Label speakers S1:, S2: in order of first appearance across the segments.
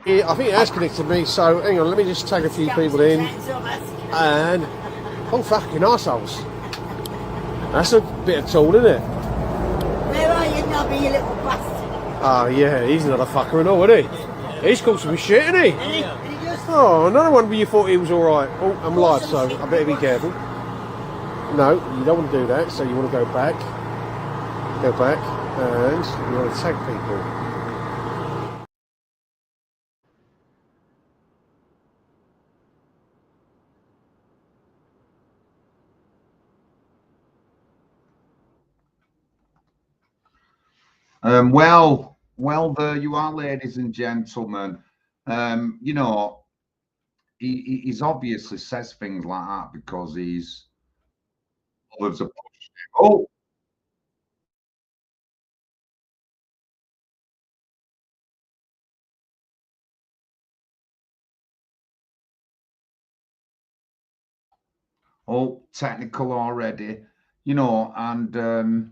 S1: Yeah, I think it has connected me, so hang on, let me just tag a few people in. And, oh fucking arseholes. That's a bit of tool, isn't it?
S2: Where are you, Nobby, you little bastard?
S1: Oh yeah, he's another fucker and all, isn't he? He's called some shit, isn't he? Oh, another one where you thought he was alright. Oh, I'm live, so I better be careful. No, you don't want to do that, so you want to go back. Go back, and you want to tag people.
S3: Well, there you are, ladies and gentlemen. You know, he's obviously says things like that because he's loves a push. Oh, technical already, you know, and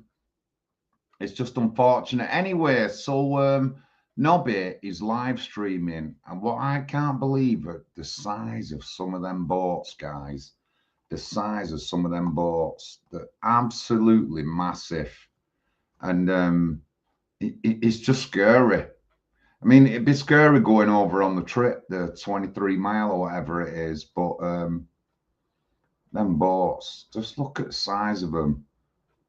S3: it's just unfortunate. Anyway, so Nobby is live streaming, and what I can't believe at the size of some of them boats, guys. The size of some of them boats, they're absolutely massive, and it's just scary. I mean, it'd be scary going over on the trip, the 23 mile or whatever it is, but them boats, just look at the size of them.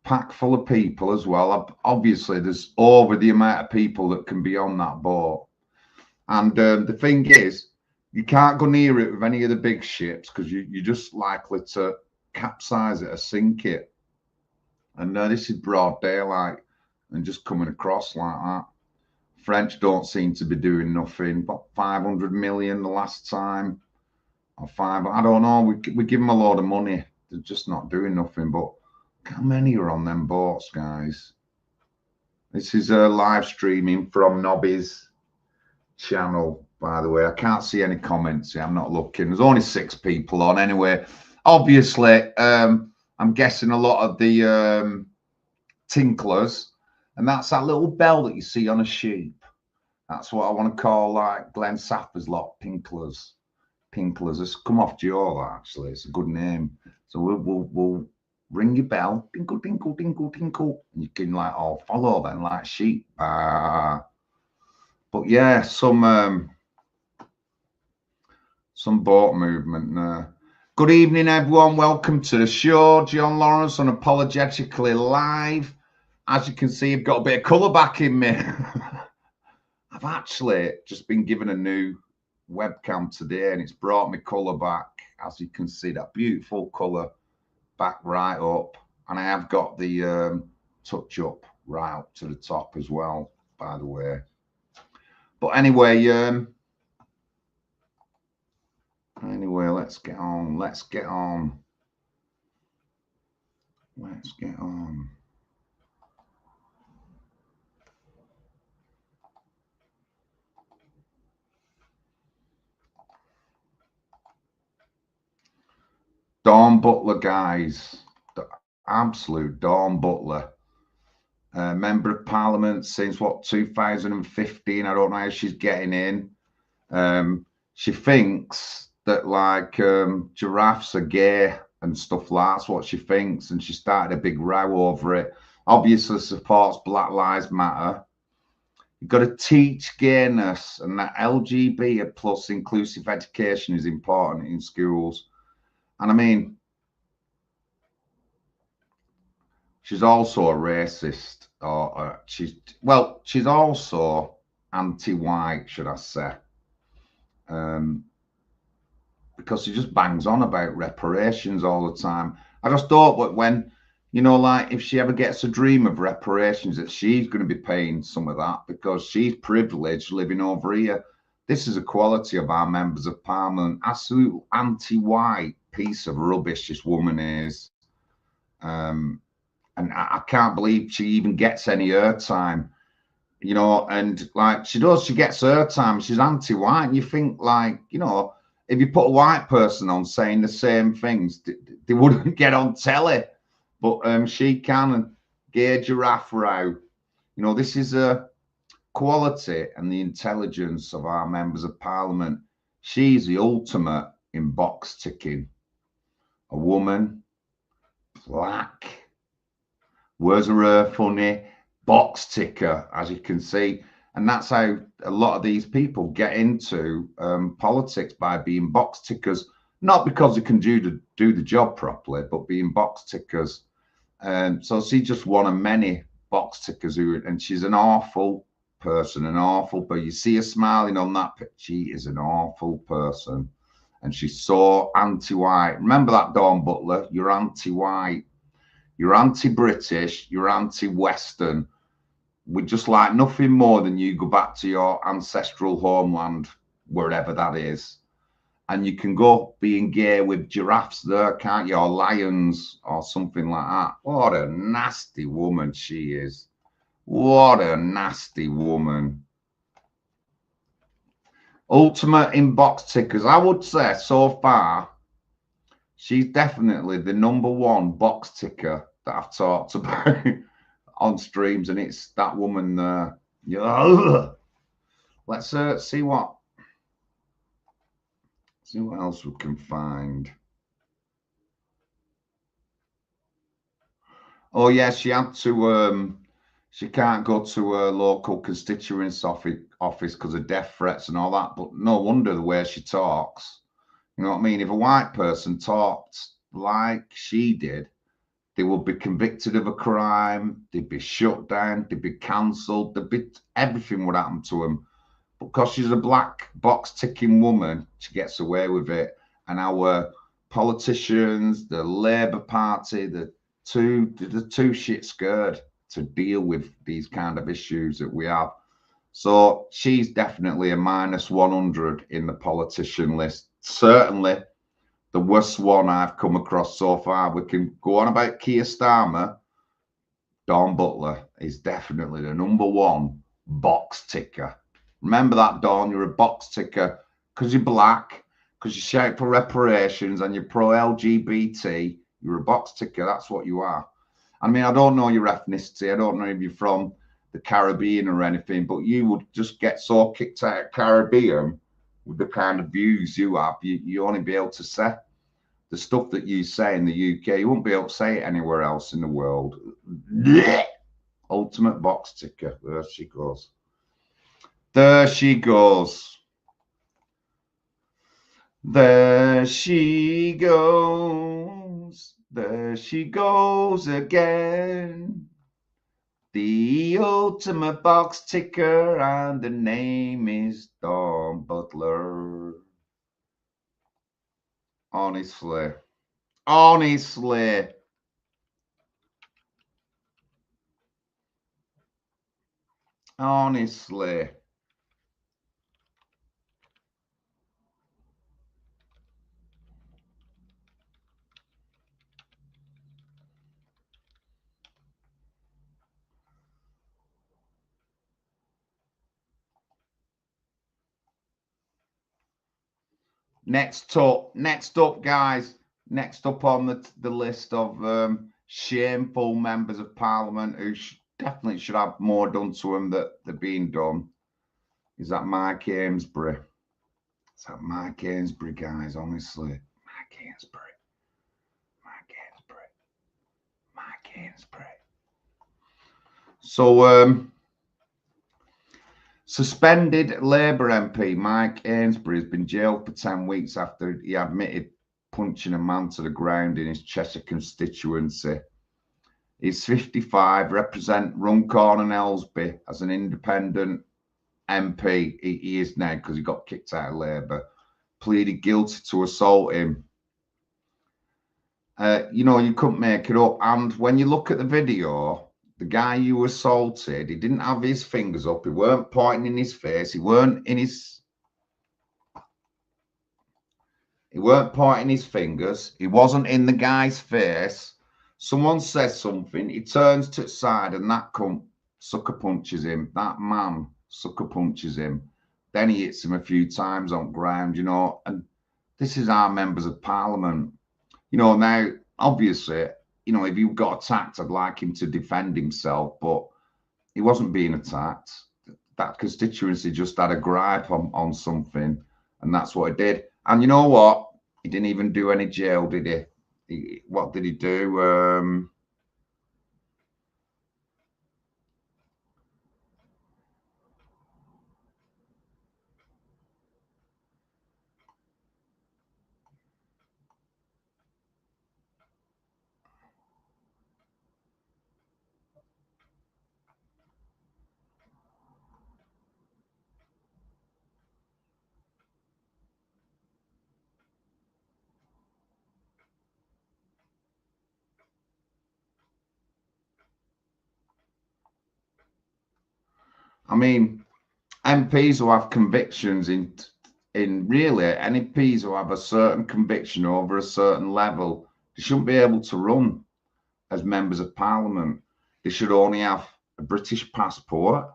S3: Packed full of people as well. Obviously, there's over the amount of people that can be on that boat. And the thing is, you can't go near it with any of the big ships because you're just likely to capsize it or sink it. And this is broad daylight and just coming across like that. French don't seem to be doing nothing. But 500 million the last time, or five. I don't know. We give them a lot of money. They're just not doing nothing. But how many are on them boats, guys? This is a live streaming from Nobby's channel, by the way. I can't see any comments here. I'm not looking. There's only 6 people on anyway. Obviously, I'm guessing a lot of the tinklers, and that's that little bell that you see on a sheep. That's what I want to call like Glenn Sappers lot, pinklers. Pinklers. It's come off Joe, actually. It's a good name. So we'll ring your bell, tinkle, tinkle, tinkle, tinkle. And you can like all follow them like sheep. But yeah, some boat movement there. Good evening, everyone. Welcome to the show. John Lawrence Unapologetically live. As you can see, I've got a bit of colour back in me. I've actually just been given a new webcam today, and it's brought me colour back. As you can see, that beautiful colour back right up, and I have got the touch up right up to the top as well, by the way. But anyway, let's get on. Let's get on. Let's get on. Dawn Butler, guys. The absolute Dawn Butler. Member of Parliament since what, 2015? I don't know how she's getting in. She thinks that like giraffes are gay and stuff like that's what she thinks, and she started a big row over it. Obviously supports Black Lives Matter. You've got to teach gayness, and that LGBT plus inclusive education is important in schools. And I mean, she's also a racist, or she's also anti-white, should I say? Because she just bangs on about reparations all the time. I just thought that when, you know, like if she ever gets a dream of reparations, that she's going to be paying some of that because she's privileged living over here. This is a quality of our members of parliament. Absolute anti-white piece of rubbish this woman is. And I can't believe she even gets any airtime, you know, and like she gets airtime. She's anti-white. And you think like, you know, if you put a white person on saying the same things, they wouldn't get on telly, but she can. And gay giraffe row, you know, this is a quality and the intelligence of our members of parliament. She's the ultimate in box ticking. A woman, black, words are her funny, box ticker, as you can see. And that's how a lot of these people get into politics, by being box tickers, not because they can do the job properly, but being box tickers. So she's just one of many box tickers and she's an awful person, but you see her smiling on that picture. She is an awful person, and she's so anti-white. Remember that, Dawn Butler? You're anti-white, you're anti-British, you're anti-Western. We'd just like nothing more than you go back to your ancestral homeland, wherever that is, and you can go being gay with giraffes there, can't you, or lions or something like that. What a nasty woman she is. What a nasty woman. Ultimate in box tickers. I would say so far, she's definitely the #1 box ticker that I've talked about on streams, and it's that woman there. Let's see what else we can find. Oh yeah, she had to she can't go to her local constituents office because of death threats and all that, but no wonder the way she talks. You know what I mean? If a white person talked like she did, they would be convicted of a crime, they'd be shut down, they'd be cancelled, everything would happen to them. But because she's a black box ticking woman, she gets away with it. And our politicians, the Labour Party, they're too shit scared to deal with these kind of issues that we have. So she's definitely a -100 in the politician list. Certainly the worst one I've come across so far. We can go on about Keir Starmer. Dawn Butler is definitely the #1 box ticker. Remember that, Dawn. You're a box ticker because you're black, because you shout for reparations and you're pro-LGBT. You're a box ticker. That's what you are. I mean, I don't know your ethnicity. I don't know if you're from the Caribbean or anything, but you would just get so kicked out of Caribbean with the kind of views you have. You only be able to say the stuff that you say in the UK. You won't be able to say it anywhere else in the world. Ultimate box ticker. There she goes. There she goes. There she goes. There she goes again. The ultimate box ticker, and the name is Dawn Butler. Honestly. Honestly. Honestly. Next up, guys. Next up on the list of shameful members of parliament who definitely should have more done to them that they're being done is that Mike Amesbury. It's that Mike Amesbury, guys, honestly. Mike Amesbury. Mike Amesbury. Mike Amesbury. So, suspended Labour MP Mike Amesbury has been jailed for 10 weeks after he admitted punching a man to the ground in his Cheshire constituency. He's 55, represent Runcorn and Amesbury as an independent MP. He is now because he got kicked out of Labour. Pleaded guilty to assaulting. You know, you couldn't make it up. And when you look at the video, the guy you assaulted, he didn't have his fingers up. He weren't pointing in his face. He weren't pointing his fingers. He wasn't in the guy's face. Someone says something. He turns to the side and that cunt sucker punches him. That man sucker punches him. Then he hits him a few times on ground, you know. And this is our members of parliament. You know, now, obviously, you know, if you got attacked, I'd like him to defend himself, but he wasn't being attacked. that constituency just had a gripe on something, and that's what he did. And you know what? He didn't even do any jail, did he? What did he do? I mean, MPs who have convictions in really MPs who have a certain conviction over a certain level, they shouldn't be able to run as members of parliament. They should only have a British passport.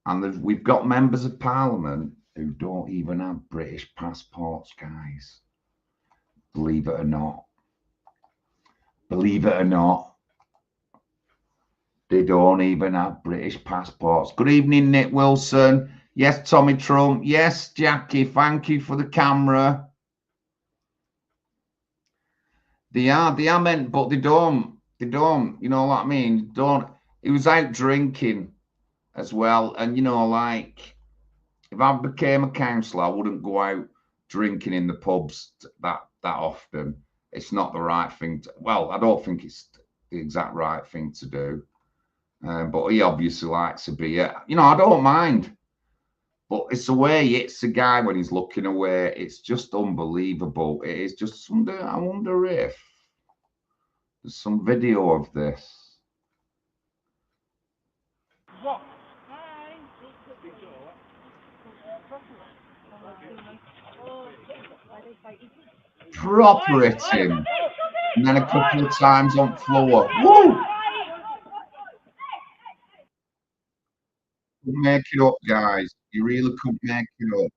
S3: And we've got members of parliament who don't even have British passports, guys. Believe it or not. Believe it or not. They don't even have British passports. Good evening, Nick Wilson. Yes, Tommy Trump. Yes, Jackie. Thank you for the camera. They are meant, but they don't. They don't. You know what I mean? Don't. He was out drinking as well. And, you know, like, if I became a councillor, I wouldn't go out drinking in the pubs that often. It's not the right thing to, well, I don't think it's the exact right thing to do. But he obviously likes a beer. You know, I don't mind. But it's the way he hits the guy when he's looking away. It's just unbelievable. It is just something. I wonder if there's some video of this.
S4: What?
S3: Proper hitting. And then a couple of times on floor. Woo! Couldn't make it up, guys. You really couldn't make it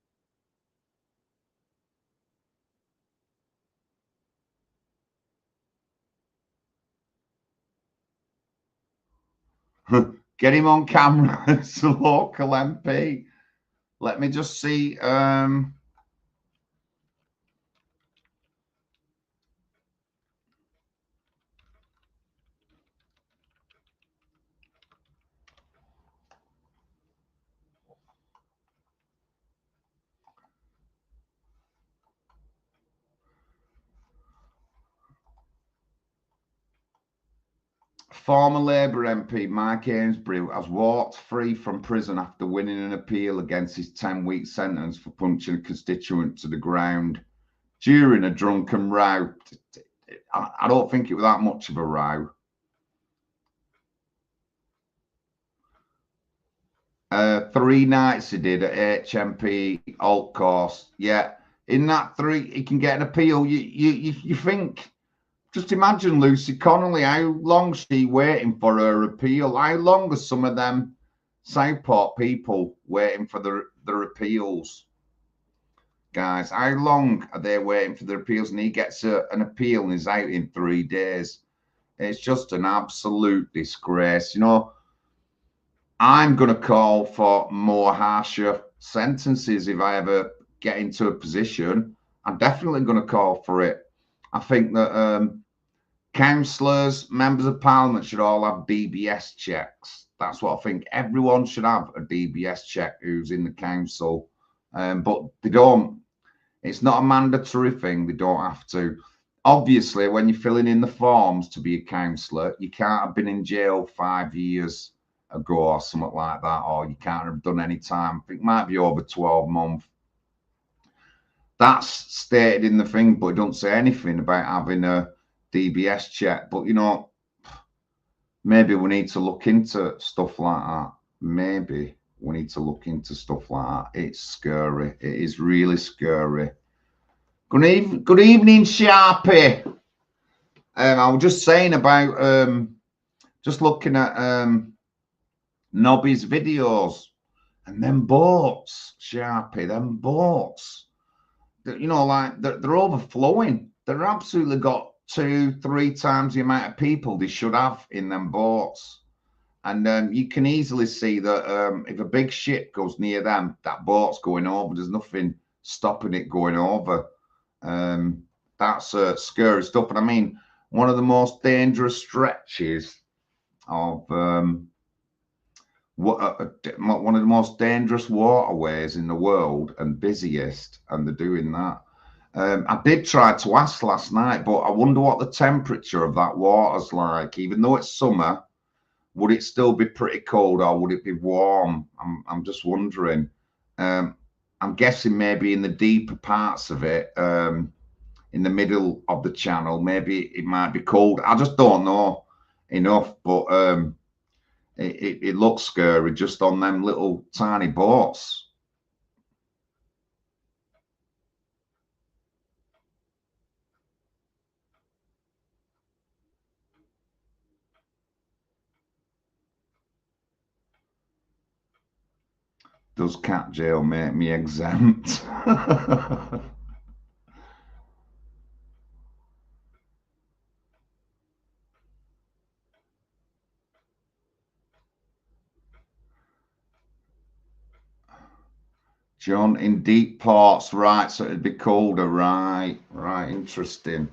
S3: up. Get him on camera. It's a local MP. Let me just see. Former Labour MP Mike Amesbury has walked free from prison after winning an appeal against his 10-week sentence for punching a constituent to the ground during a drunken row. I don't think it was that much of a row. 3 nights he did at HMP Alt Course. Yeah, in that 3, he can get an appeal. You think... Just imagine Lucy Connolly, how long she waiting for her appeal? How long are some of them Southport people waiting for their appeals? Guys, how long are they waiting for their appeals? And he gets an appeal and is out in 3 days. It's just an absolute disgrace. You know, I'm going to call for more harsher sentences if I ever get into a position. I'm definitely going to call for it. I think that councillors, members of parliament should all have DBS checks. That's what I think. Everyone should have a DBS check who's in the council. But they don't. It's not a mandatory thing. They don't have to. Obviously, when you're filling in the forms to be a councillor, you can't have been in jail 5 years ago or something like that, or you can't have done any time. I think it might be over 12 months. That's stated in the thing, but it don't say anything about having a DBS check. But, you know, maybe we need to look into stuff like that. Maybe we need to look into stuff like that. It's scary. It is really scary. Good evening, Sharpie. I was just saying about just looking at Nobby's videos and them boats, Sharpie, them boats. You know, like they're overflowing. They're absolutely got 2-3 times the amount of people they should have in them boats. And you can easily see that if a big ship goes near them, that boat's going over. There's nothing stopping it going over. That's scary stuff. And I mean, one of the most dangerous stretches of one of the most dangerous waterways in the world and busiest, and they're doing that. I did try to ask last night, but I wonder what the temperature of that water's like. Even though it's summer, would it still be pretty cold or would it be warm? I'm just wondering. I'm guessing maybe in the deeper parts of it, in the middle of the channel, maybe it might be cold. I just don't know enough, but it looks scary just on them little tiny boats. Does cat jail make me exempt? John, in deep parts, right, so it'd be colder, right, interesting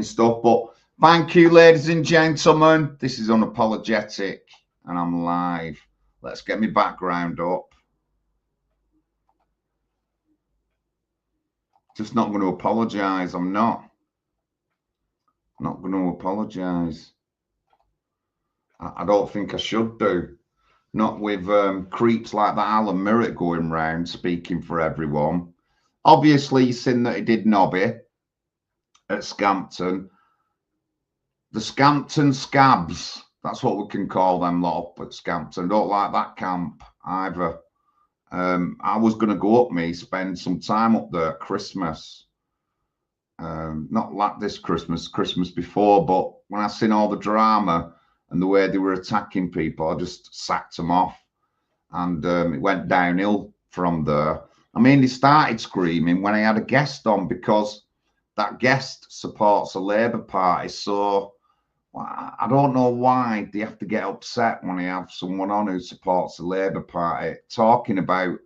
S3: stuff. But thank you, ladies and gentlemen. This is Unapologetic, and I'm live. Let's get my background up. Just not going to apologize. I'm not going to apologize. I don't think I should do. Not with creeps like that Alan Merritt going round speaking for everyone. Obviously, you've seen that he did Nobby at Scampton. The Scampton Scabs, that's what we can call them lot up at Scampton. Don't like that camp either. I was going to go up spend some time up there at Christmas. Not like this Christmas before, but when I seen all the drama and the way they were attacking people, I just sacked them off. And it went downhill from there. I mean, they started screaming when I had a guest on because that guest supports the Labour Party. So I don't know why they have to get upset when I have someone on who supports the Labour Party talking about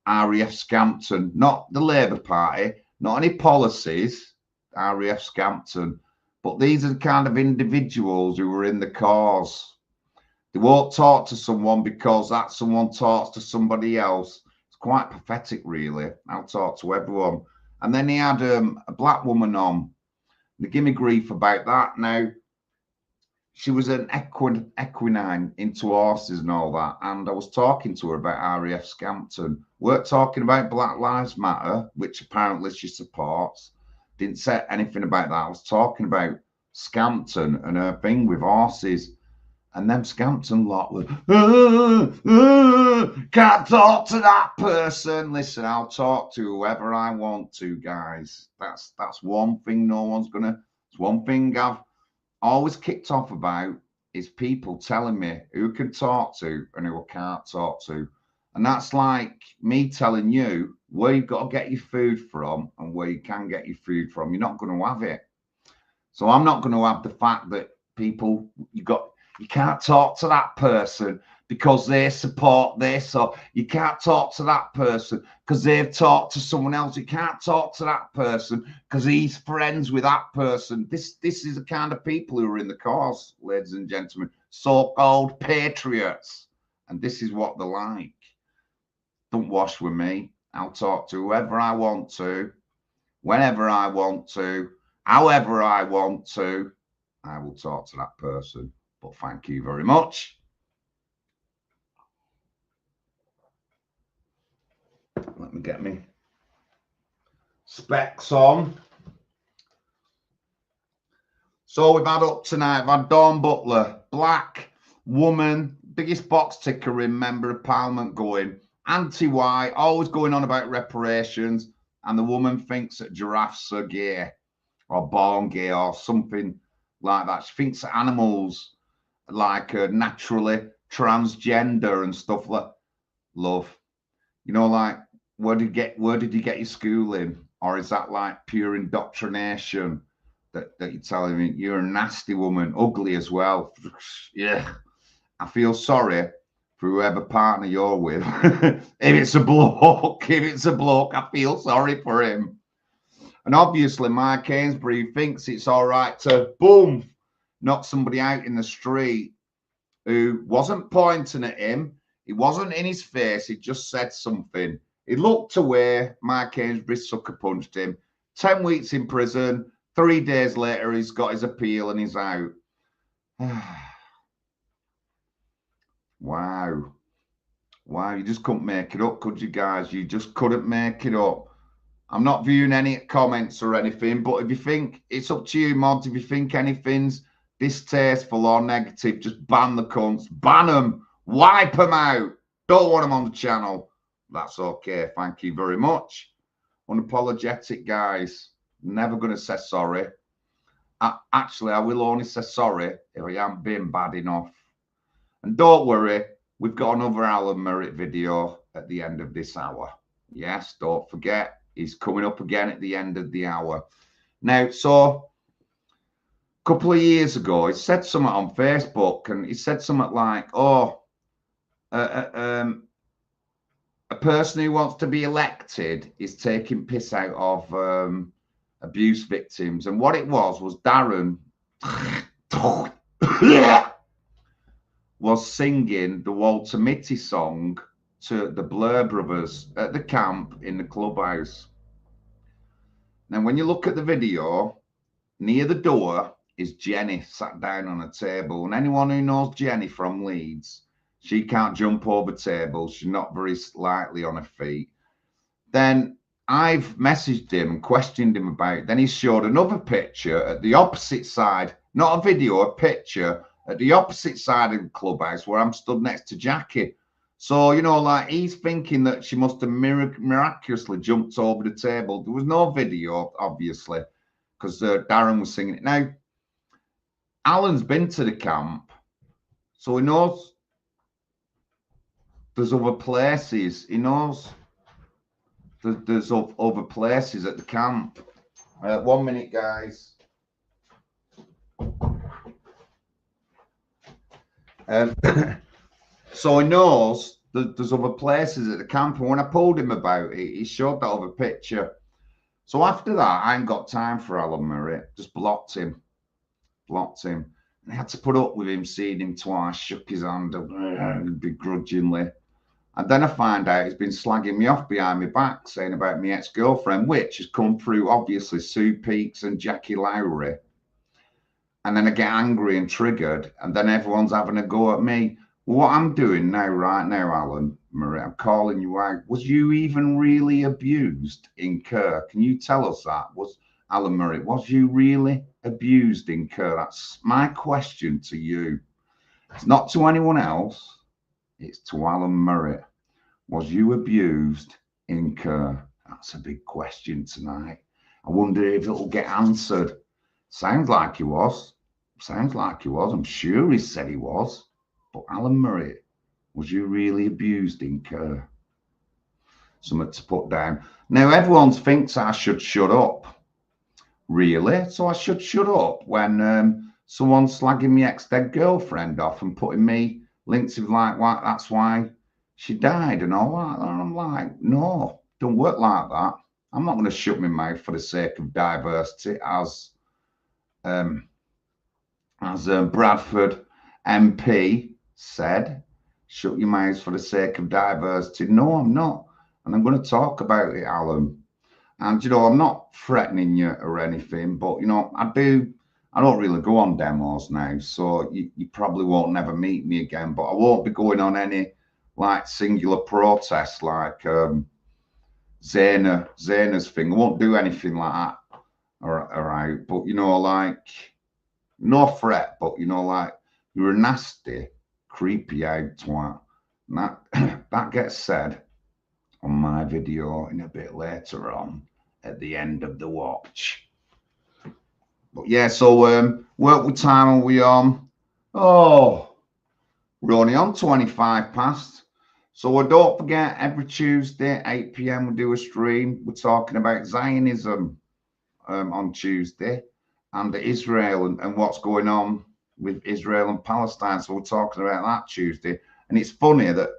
S3: RAF Scampton, not the Labour Party, not any policies, RAF Scampton, but these are the kind of individuals who are in the cause. They won't talk to someone because that someone talks to somebody else. It's quite pathetic, really. I'll talk to everyone. And then he had a black woman on. They give me grief about that. Now, she was an equine into horses and all that. And I was talking to her about RAF Scampton. We're talking about Black Lives Matter, which apparently she supports. Didn't say anything about that. I was talking about Scampton and her thing with horses. And them Scampton lot were, can't talk to that person. Listen, I'll talk to whoever I want to, guys. That's one thing no one's gonna. It's one thing I've always kicked off about is people telling me who can talk to and who I can't talk to. And that's like me telling you where you've got to get your food from and where you can get your food from. You're not going to have it. So I'm not going to have the fact that people, you can't talk to that person because they support this, or you can't talk to that person because they've talked to someone else. You can't talk to that person because he's friends with that person. This is the kind of people who are in the cause, ladies and gentlemen, so-called patriots. And this is what they're like. Don't wash with me. I'll talk to whoever I want to, whenever I want to, however I want to. I will talk to that person. But thank you very much. Let me get me specs on. So we've had up tonight, we've had Dawn Butler, black woman, biggest box ticker in Member of Parliament going, anti-white, always going on about reparations, and the woman thinks that giraffes are gay or born gay or something like that. She thinks that animals like naturally transgender and stuff like love. You know, like where did you get your schooling? Or is that like pure indoctrination that you're telling me? You're a nasty woman, ugly as well. Yeah. I feel sorry for whoever partner you're with. If it's a bloke, I feel sorry for him. And obviously, Mike Amesbury thinks it's all right to, boom, knock somebody out in the street who wasn't pointing at him. He wasn't in his face. He just said something. He looked away. Mike Amesbury sucker punched him. 10 weeks in prison. 3 days later, he's got his appeal and he's out. Wow. Wow, you just couldn't make it up, could you guys? You just couldn't make it up. I'm not viewing any comments or anything, but if you think, it's up to you, mods. If you think anything's distasteful or negative, just ban the cunts. Ban them. Wipe them out. Don't want them on the channel. That's okay. Thank you very much. Unapologetic, guys. Never going to say sorry. Actually, I will only say sorry if I am being bad enough. And don't worry, we've got another Alan Merritt video at the end of this hour. Yes, don't forget, he's coming up again at the end of the hour. Now, so a couple of years ago, he said something on Facebook, and he said something like, oh, a person who wants to be elected is taking piss out of abuse victims. And what it was Darren was singing the Walter Mitty song to the Blur brothers at the camp in the clubhouse. Now, when you look at the video, near the door is Jenny sat down on a table. And anyone who knows Jenny from Leeds, she can't jump over tables. She's not very lightly on her feet. Then I've messaged him and questioned him about it. Then he showed another picture at the opposite side, not a video, a picture at the opposite side of the clubhouse where I'm stood next to Jackie. So, you know, like he's thinking that she must have miraculously jumped over the table. There was no video, obviously, because Darren was singing it. Now, Alan's been to the camp, so he knows there's other places. He knows there's other places at the camp. 1 minute, guys. So he knows that there's other places at the camp. And when I told him about it, he showed that other picture. So after that, I ain't got time for Alan Merritt. Just blocked him. Blocked him. And I had to put up with him seeing him twice, shook his hand begrudgingly. And then I find out he's been slagging me off behind my back, saying about my ex-girlfriend, which has come through, obviously, Sue Peaks and Jackie Lowry. And then I get angry and triggered, and then everyone's having a go at me. Well, what I'm doing now, right now, Alan Merritt, I'm calling you out. Was you even really abused in Kerr? Can you tell us that? Was Alan Merritt, was you really abused in Kerr? That's my question to you. It's not to anyone else. It's to Alan Merritt. Was you abused in Kerr? That's a big question tonight. I wonder if it'll get answered. Sounds like he was. Sounds like he was. I'm sure he said he was. But Alan Merritt, was you really abused in Kerr? Something to put down. Now, everyone thinks I should shut up. Really? So I should shut up when someone's slagging my ex-dead girlfriend off and putting me links of like, well, that's why she died and all that. And I'm like, no, don't work like that. I'm not going to shut my mouth for the sake of diversity, as Bradford MP said. Shut your mouths for the sake of diversity. No, I'm not. And I'm going to talk about it, Alan. And, you know, I'm not threatening you or anything, but, you know, I don't really go on demos now, so you probably won't never meet me again, but I won't be going on any, like, singular protests like Zayna's thing. I won't do anything like that, all right? But, you know, like, no threat, but, you know, like, you're a nasty, creepy eyed twat. And that gets said on my video in a bit later on at the end of the watch. But yeah, so what time are we on? Oh, we're only on 25 past. So don't forget, every Tuesday, 8 p.m, we do a stream. We're talking about Zionism on Tuesday and Israel and what's going on with Israel and Palestine. So we're talking about that Tuesday. And it's funny that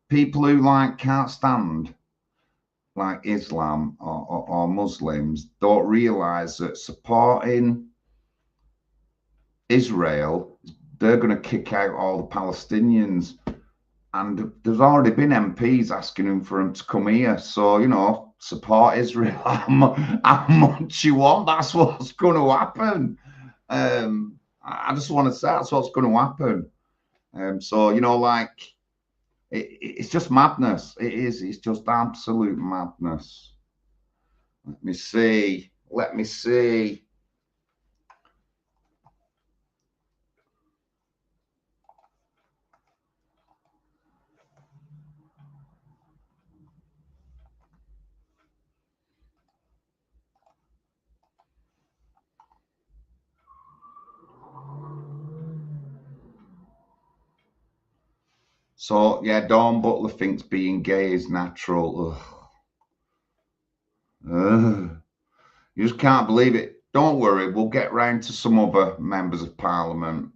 S3: people who can't stand like Islam or Muslims don't realize that supporting Israel, they're going to kick out all the Palestinians. And there's already been MPs asking for them to come here. So, you know, support Israel how much you want. That's what's going to happen. I just want to say that's what's going to happen. So, you know, like, it's just madness. It is. It's just absolute madness. Let me see. Let me see. So, yeah, Dawn Butler thinks being gay is natural. Ugh. You just can't believe it. Don't worry, we'll get round to some other members of parliament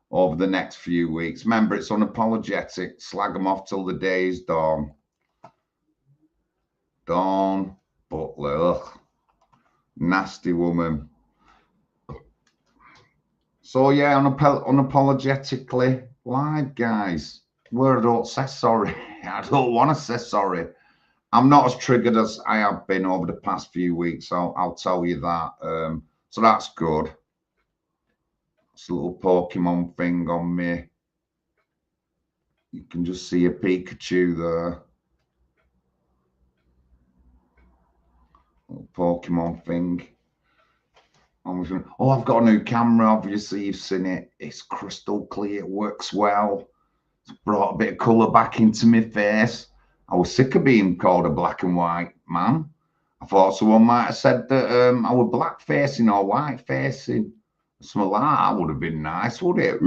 S3: over the next few weeks. Remember, it's unapologetic. Slag them off till the day is dawn. Dawn Butler. Ugh. Nasty woman. So, yeah, unapologetically live, guys. Where I don't say sorry. I don't want to say sorry. I'm not as triggered as I have been over the past few weeks. I'll tell you that. So that's good. It's a little Pokemon thing on me. You can just see a Pikachu there. Little Pokemon thing. Oh, I've got a new camera. Obviously, you've seen it. It's crystal clear. It works well. It's brought a bit of colour back into my face. I was sick of being called a black and white man. I thought someone might have said that I was black facing or white facing. Something like that would have been nice, would it?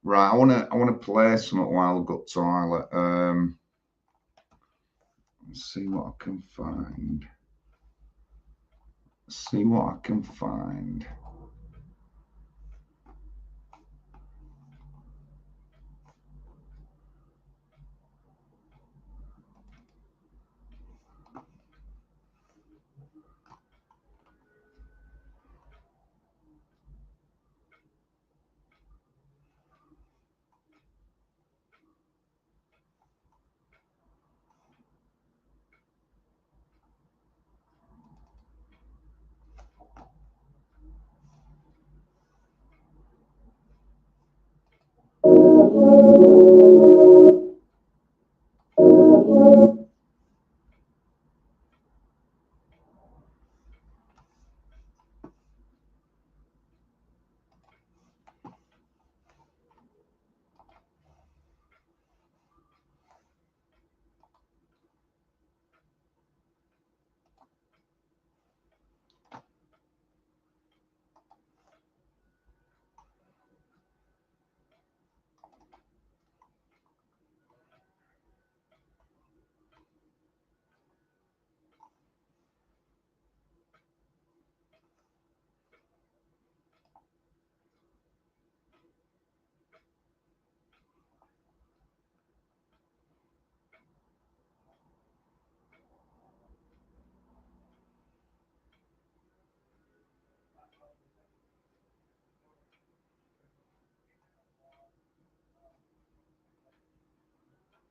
S3: Right, I wanna play something while I go to toilet. Let's see what I can find. See what I can find.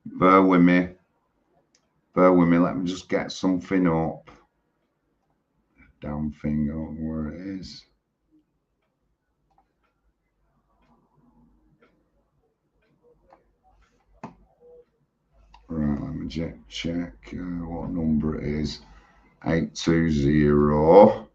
S3: Bear with me. Bear with me. Let me just get something up. Damn thing on where it is. Right, let me check what number it is. 820.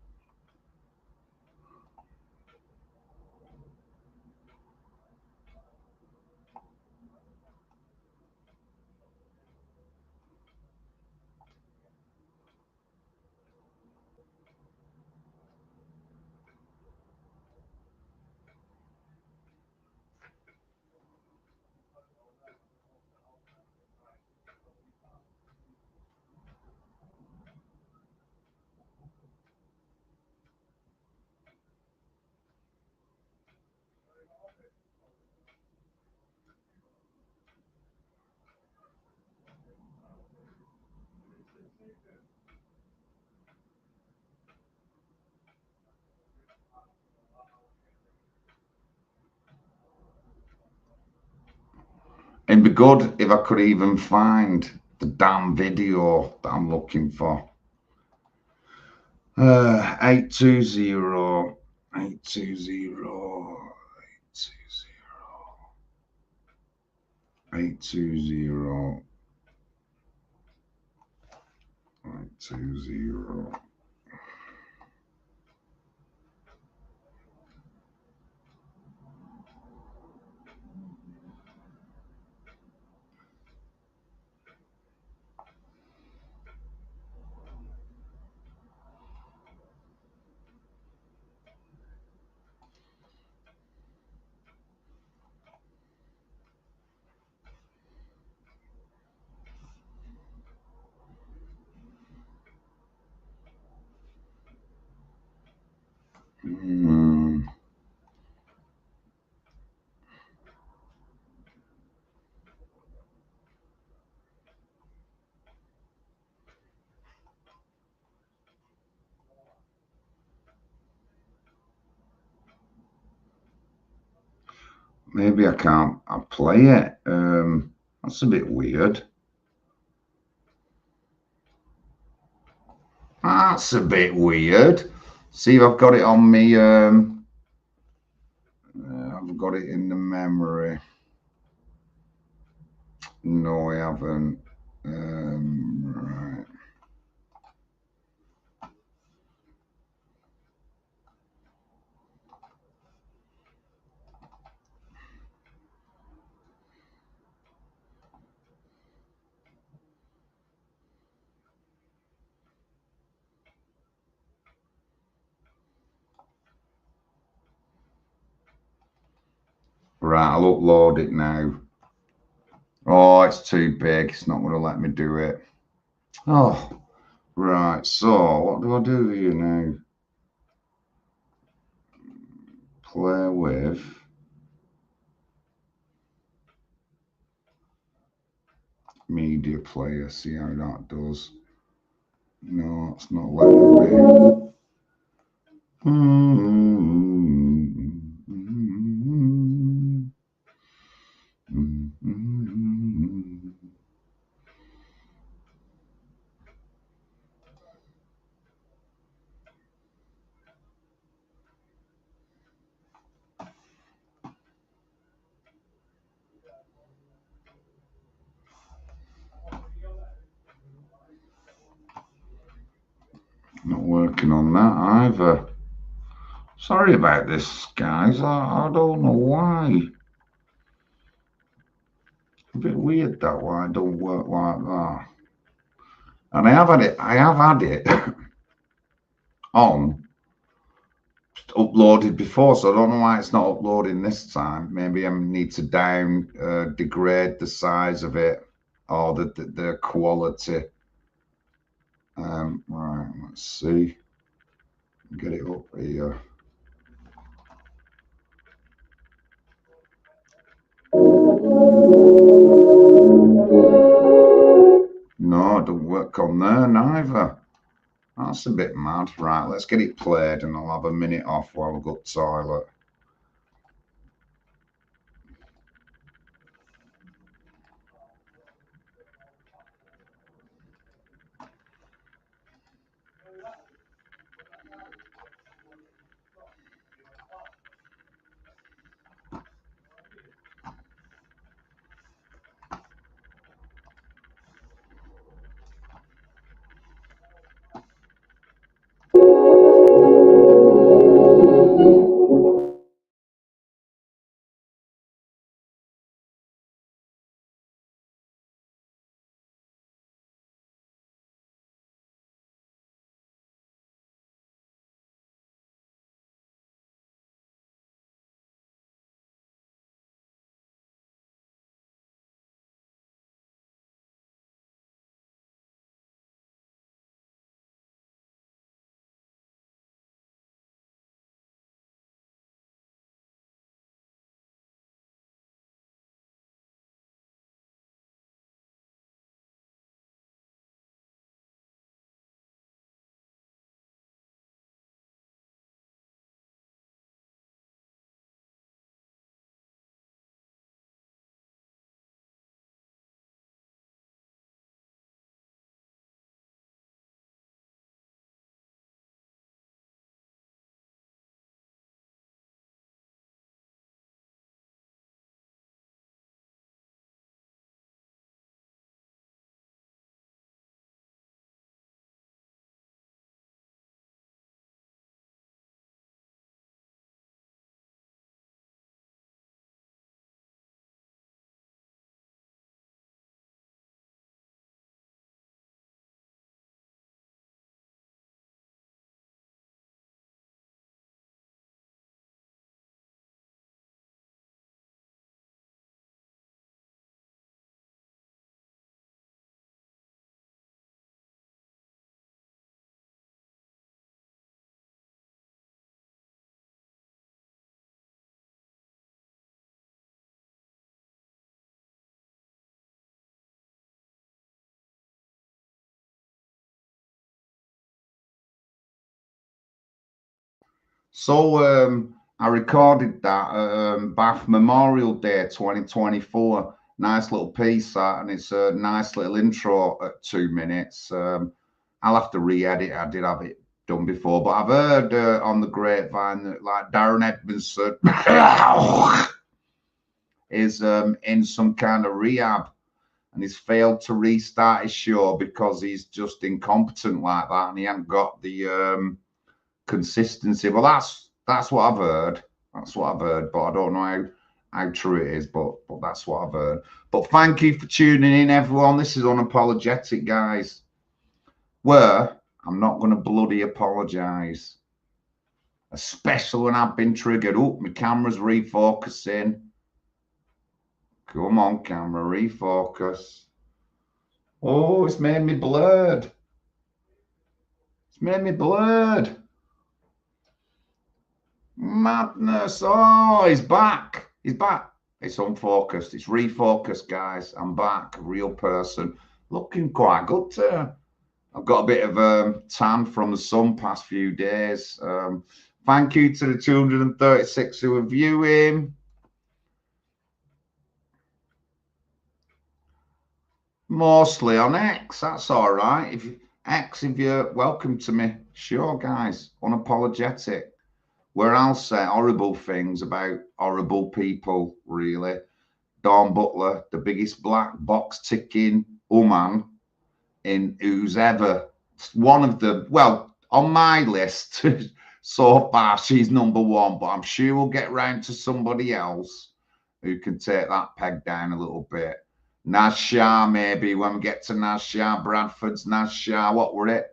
S3: It'd be good if I could even find the damn video that I'm looking for. 820, 820, 820, 820. Maybe I can't play it. That's a bit weird. That's a bit weird. See if I've got it on me. I've got it in the memory. No, I haven't. Right. Right, I'll upload it now. Oh, it's too big. It's not going to let me do it. Oh, right. So, what do I do here now? Play with. Media player. See how that does. No, it's not letting me. Not working on that either. Sorry about this, guys. I don't know why. A bit weird that why it don't work like that. And I have had it on uploaded before, so I don't know why it's not uploading this time. Maybe I need to degrade the size of it or the quality. Right, let's see. Get it up here. No, it don't work on there neither. That's a bit mad. Right, let's get it played and I'll have a minute off while I go to the toilet. So I recorded that Bath Memorial Day 2024. Nice little piece that, and it's a nice little intro at 2 minutes. I'll have to re-edit. I did have it done before, but I've heard on the grapevine that like Darren Edmondson is in some kind of rehab, and he's failed to restart his show because he's just incompetent like that, and he hasn't got the consistency. Well, that's what I've heard. That's what I've heard, but I don't know how true it is. But that's what I've heard. But thank you for tuning in, everyone. This is Unapologetic, guys, where I'm not going to bloody apologise, especially when I've been triggered. Oh, my camera's refocusing. Come on, camera, refocus. Oh, it's made me blurred. It's made me blurred. Madness. Oh, he's back. He's back. It's unfocused. It's refocused, guys. I'm back. A real person. Looking quite good too. I've got a bit of tan from the sun past few days. Thank you to the 236 who are viewing. Mostly on X. That's all right. If you're welcome to me, sure, guys. Unapologetic. Where I'll say horrible things about horrible people, really. Dawn Butler, the biggest black box ticking woman in who's ever one of the, well, on my list so far, she's number one, but I'm sure we'll get round to somebody else who can take that peg down a little bit. Naz Shah, maybe when we get to Naz Shah, Bradford's Naz Shah, what were it?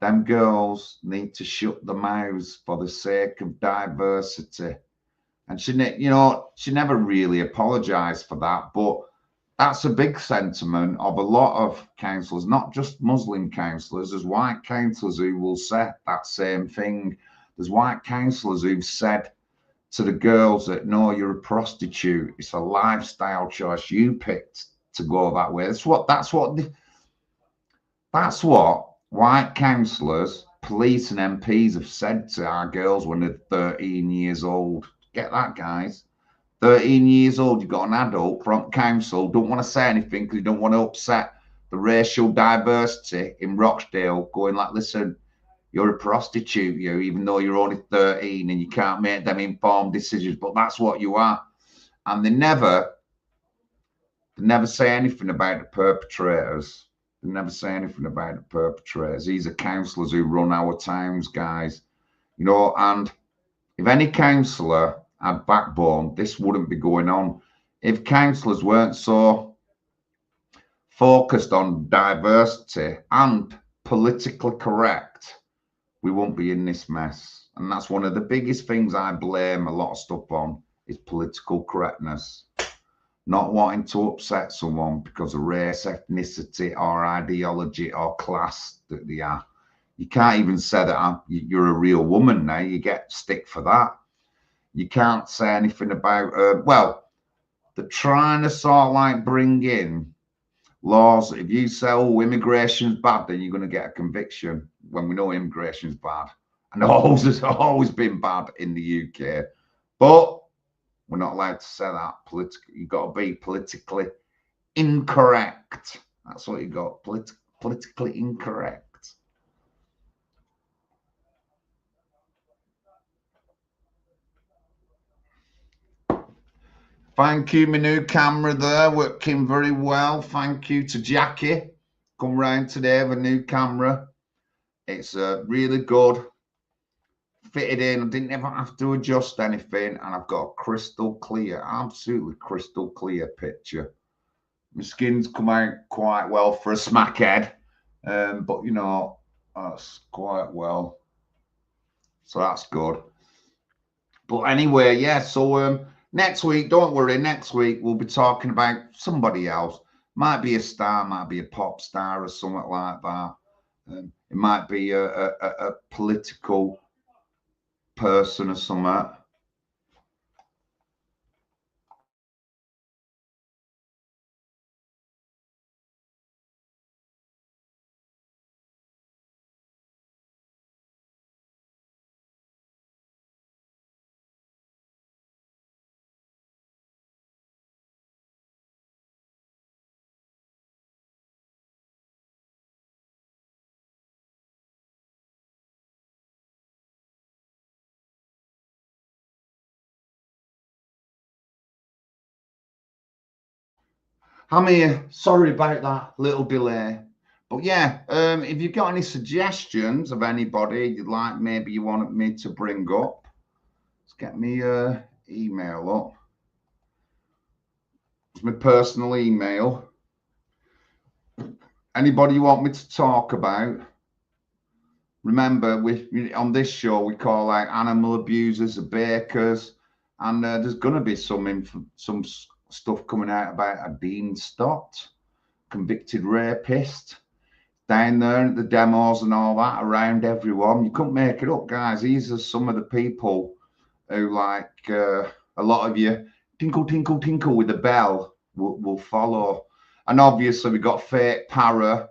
S3: Them girls need to shut their mouths for the sake of diversity. And she never really apologized for that, but that's a big sentiment of a lot of councillors, not just Muslim councillors. There's white councillors who will say that same thing. There's white councillors who've said to the girls that, no, you're a prostitute. It's a lifestyle choice. You picked to go that way. That's what white councillors, police and MPs have said to our girls when they're 13 years old. Get that, guys. 13 years old, you've got an adult front council, don't want to say anything because you don't want to upset the racial diversity in Rochdale, going like, listen, you're a prostitute, you, even though you're only 13 and you can't make them informed decisions, but that's what you are. And they never say anything about the perpetrators. They never say anything about the perpetrators. These are councillors who run our towns, guys. You know, and if any councillor had backbone, this wouldn't be going on. If councillors weren't so focused on diversity and politically correct, we won't be in this mess. And that's one of the biggest things I blame a lot of stuff on, is political correctness. Not wanting to upset someone because of race, ethnicity, or ideology, or class that they are. You can't even say that you're a real woman now. You get stick for that. You can't say anything about, well, they're trying to sort of like bring in laws. If you say, oh, immigration's bad, then you're going to get a conviction, when we know immigration's bad. And it's always been bad in the UK. But we're not allowed to say that. You've got to be politically incorrect. That's what you got, politically incorrect. Thank you, my new camera there, working very well. Thank you to Jackie. Come round today with a new camera. It's really good. Fitted in. I didn't ever have to adjust anything, and I've got a crystal clear, absolutely crystal clear picture. My skin's come out quite well for a smackhead, but you know, that's quite well. So that's good. But anyway, yeah, so next week, don't worry, next week we'll be talking about somebody else. Might be a star, might be a pop star or something like that. It might be a political person or something. I'm here. Sorry about that little delay. But yeah, if you've got any suggestions of anybody you'd like, maybe you want me to bring up, let's get me email up. It's my personal email. Anybody you want me to talk about? Remember, on this show we call like animal abusers, the bakers, and there's going to be some stuff coming out about a Dean Stott, convicted rapist, down there at the demos and all that around everyone. You couldn't make it up, guys. These are some of the people who, like a lot of you, tinkle, tinkle, tinkle with the bell will follow. And obviously we got Fake Para,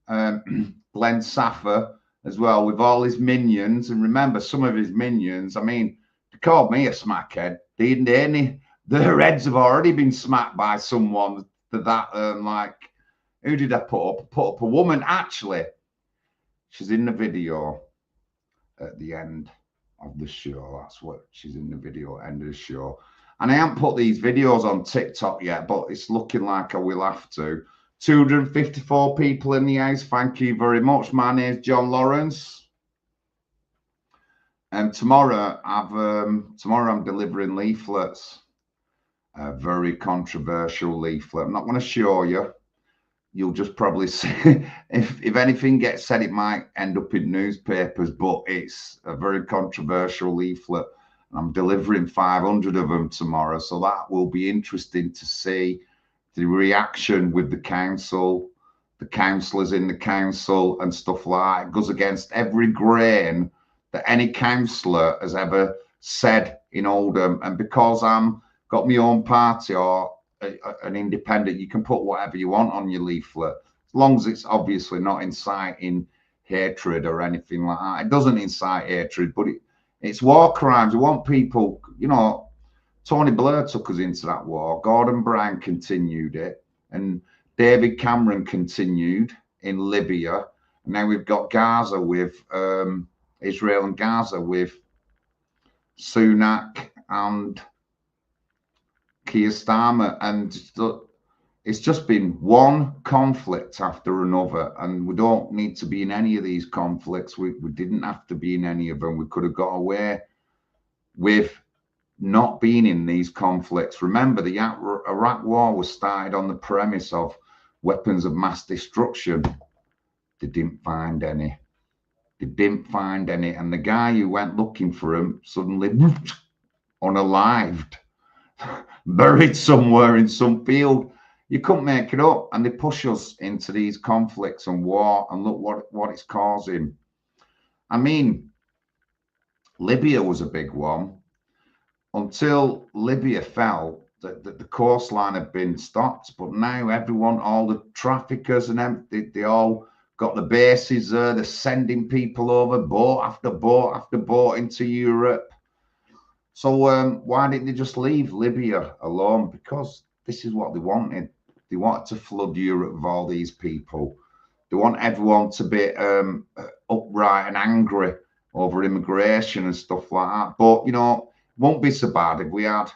S3: Glenn Saffer as well, with all his minions. And remember, some of his minions, I mean, they called me a smackhead. Their heads have already been smacked by someone like, who did I put up? I put up a woman, actually. She's in the video at the end of the show. That's what she's in the video, end of the show. And I haven't put these videos on TikTok yet, but it's looking like I will have to. 254 people in the house. Thank you very much. My name's John Lawrence. And tomorrow I'm delivering leaflets. A very controversial leaflet. I'm not going to show you. You'll just probably see, if anything gets said, it might end up in newspapers, but it's a very controversial leaflet. And I'm delivering 500 of them tomorrow. So that will be interesting to see the reaction with the council, the councillors in the council and stuff like that. It goes against every grain that any councillor has ever said in Oldham. And because I'm got my own party or an independent, you can put whatever you want on your leaflet, as long as it's obviously not inciting hatred or anything like that. It doesn't incite hatred, but it's war crimes. We want people, you know, Tony Blair took us into that war. Gordon Brown continued it, and David Cameron continued in Libya. And now we've got Gaza with Israel and Gaza with Sunak and Keir Starmer, and it's just been one conflict after another, and we don't need to be in any of these conflicts. We didn't have to be in any of them. We could have got away with not being in these conflicts. Remember, the Iraq war was started on the premise of weapons of mass destruction. They didn't find any. They didn't find any, and the guy who went looking for them suddenly unalived, buried somewhere in some field. You couldn't make it up, and they push us into these conflicts and war, and look what it's causing. I mean, Libya was a big one until Libya fell. The coastline had been stopped, but now everyone, all the traffickers and them, they all got the bases there. They're sending people over, boat after boat after boat, into Europe. So why didn't they just leave Libya alone? Because this is what they wanted. They wanted to flood Europe with all these people. They want everyone to be upright and angry over immigration and stuff like that. But, you know, it won't be so bad if we had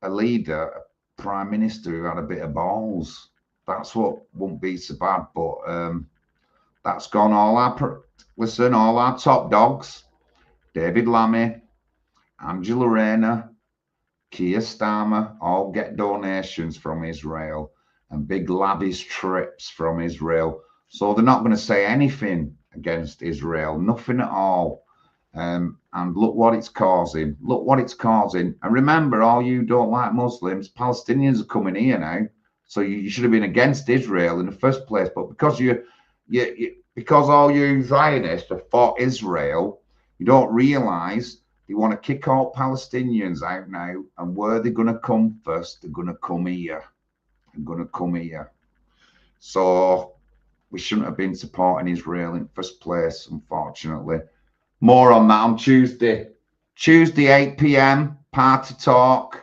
S3: a leader, a prime minister who had a bit of balls. That's what won't be so bad. But that's gone. All our top dogs, David Lammy, Angela Rayner, Keir Starmer, all get donations from Israel and big lavish trips from Israel. So they're not going to say anything against Israel, nothing at all. And look what it's causing. Look what it's causing. And remember, all you don't like Muslims, Palestinians are coming here now. So you should have been against Israel in the first place. But because because all you Zionists have fought Israel, you don't realise they want to kick all Palestinians out now. And where they're going to come first, they're going to come here. They're going to come here. So we shouldn't have been supporting Israel in the first place, unfortunately. More on that on Tuesday. Tuesday, 8 p.m, party talk.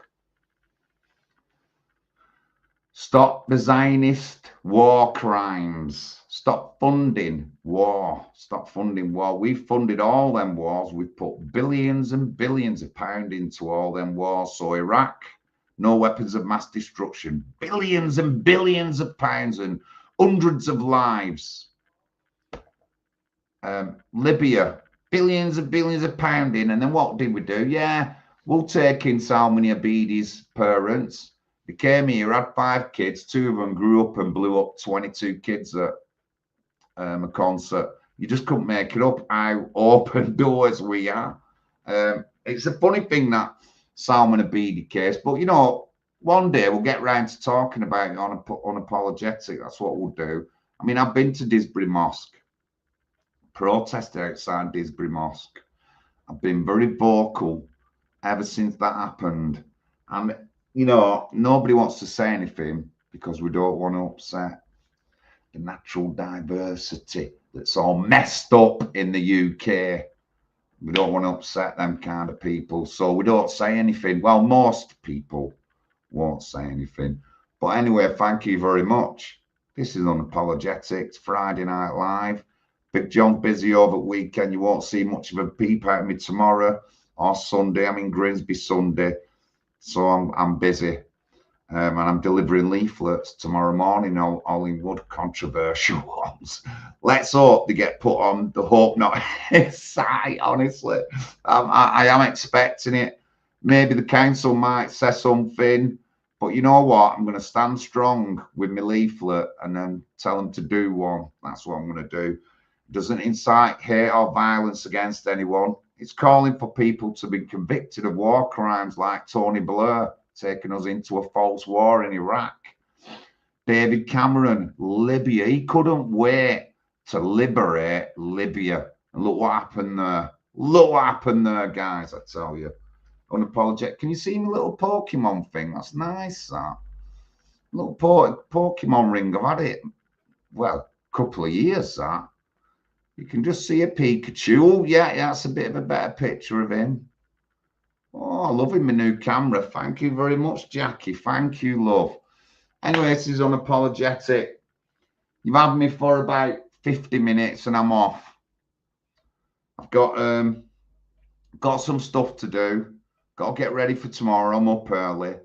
S3: Stop the Zionist war crimes. Stop funding war. Stop funding war. We've funded all them wars. We've put billions and billions of pounds into all them wars. So Iraq no weapons of mass destruction. Billions and billions of pounds and hundreds of lives. Libya, billions and billions of pounds in. And then what did we do? Yeah, we'll take in Salman Abidi's parents. They came here, had 5 kids. 2 of them grew up and blew up 22 kids at a concert. You just couldn't make it up how open doors we are. It's a funny thing, that Salman Abidi case, but you know, one day we'll get round to talking about it on Unapologetic. That's what we'll do. I mean, I've been to Disbury Mosque, protested outside Disbury Mosque. I've been very vocal ever since that happened. And, you know, nobody wants to say anything because we don't want to upset the natural diversity that's all messed up in the UK. We don't want to upset them kind of people, so we don't say anything. Well, most people won't say anything. But anyway, thank you very much. This is Unapologetic. It's Friday Night Live. Big John busy over the weekend. You won't see much of a peep out of me tomorrow or Sunday. I'm in Grimsby Sunday, so I'm busy. And I'm delivering leaflets tomorrow morning, all in wood, controversial ones. Let's hope they get put on the Hope Not site, honestly. I am expecting it. Maybe the council might say something, but you know what? I'm going to stand strong with my leaflet and then tell them to do one. That's what I'm going to do. It doesn't incite hate or violence against anyone. It's calling for people to be convicted of war crimes like Tony Blair, taking us into a false war in Iraq. David Cameron, Libya. He couldn't wait to liberate Libya. And look what happened there. Look what happened there, guys, I tell you. Unapologetic. Can you see my little Pokemon thing? That's nice, that. Little Pokemon ring. I've had it, well, a couple of years, that. You can just see a Pikachu. Oh, yeah, that's a bit of a better picture of him. Oh, loving my new camera. Thank you very much, Jackie. Thank you, love. Anyway, this is Unapologetic. You've had me for about 50 minutes and I'm off. I've got some stuff to do. Got to get ready for tomorrow. I'm up early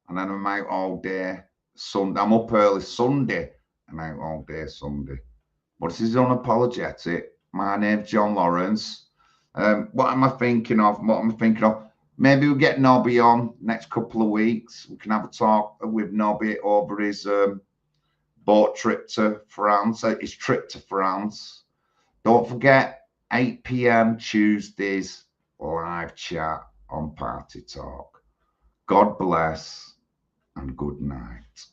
S3: and then I'm out all day Sunday. I'm up early Sunday and out all day Sunday. But this is Unapologetic. My name's John Lawrence. What am I thinking of? Maybe we'll get Nobby on next couple of weeks. We can have a talk with Nobby over his boat trip to France, his trip to France. Don't forget, 8 p.m. Tuesdays, live chat on Party Talk. God bless and good night.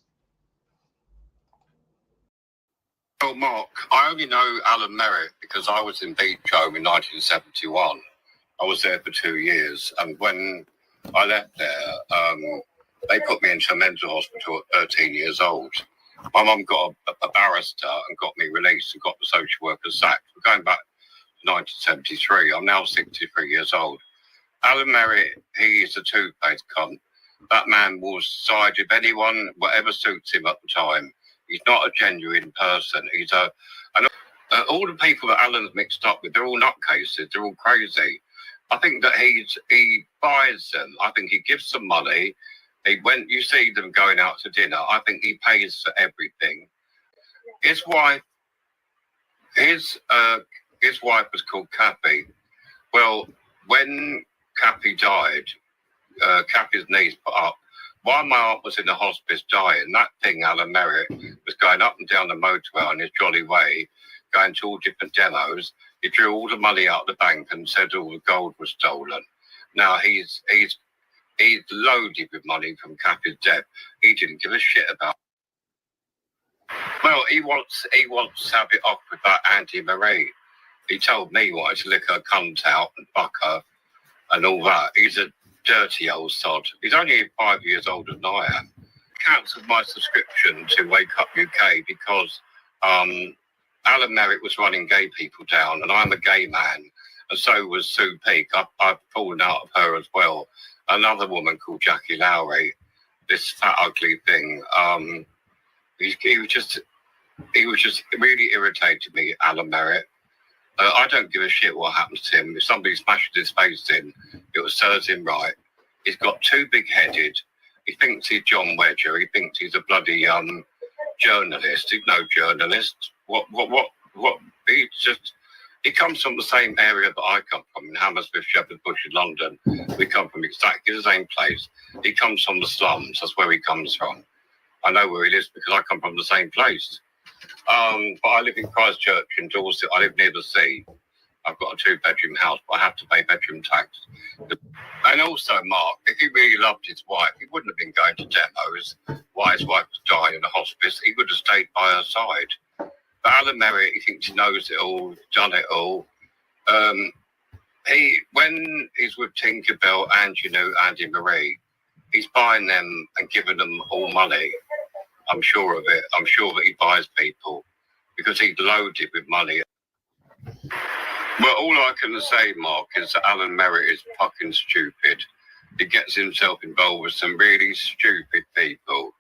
S4: Well, Mark, I only know Alan Merritt because I was in Beachcombe in 1971. I was there for 2 years, and when I left there, they put me into a mental hospital at 13 years old. My mum got a barrister and got me released and got the social worker sacked. We're going back to 1973. I'm now 63 years old. Alan Merritt, he is a two-faced cunt. That man will side with anyone, whatever suits him at the time. He's not a genuine person. All the people that Alan's mixed up with, they're all nutcases. They're all crazy. I think that he buys them. I think he gives them money. When you see them going out to dinner, I think he pays for everything. His wife was called Kathy. Well, when Kathy died, Kathy's knees put up. While my aunt was in the hospice dying, that thing, Alan Merritt, was going up and down the motorway on his jolly way, going to all different demos. He drew all the money out of the bank and said all the gold was stolen. Now he's loaded with money from Kathy's death. He didn't give a shit about. Well, he wants to have it off with that Andy Marie. He told me he wanted to lick her cunt out and fuck her and all that. He's a dirty old sod. He's only 5 years older than I am. Cancelled my subscription to Wake Up UK because Alan Merritt was running gay people down, and I'm a gay man, and so was Sue Peake. I've fallen out of her as well. Another woman called Jackie Lowry, this fat ugly thing. He was just really irritated me, Alan Merritt. I don't give a shit what happens to him. If somebody smashes his face in, it will serve him right. He's got too big-headed. He thinks he's John Wedger. He thinks he's a bloody journalist. He's no journalist. What? He comes from the same area that I come from, in Amesbury, Shepherd's Bush in London. We come from exactly the same place. He comes from the slums. That's where he comes from. I know where he lives because I come from the same place. But I live in Christchurch in Dorset. I live near the sea. I've got a 2-bedroom house, but I have to pay bedroom tax. And also, Mark, if he really loved his wife, he wouldn't have been going to demos while his wife was dying in a hospice. He would have stayed by her side. But Alan Merritt, he thinks he knows it all, done it all. When he's with Tinkerbell, Andy Marie, he's buying them and giving them all money. I'm sure of it. I'm sure that he buys people because he's loaded with money. Well, all I can say, Mark, is that Alan Merritt is fucking stupid. He gets himself involved with some really stupid people.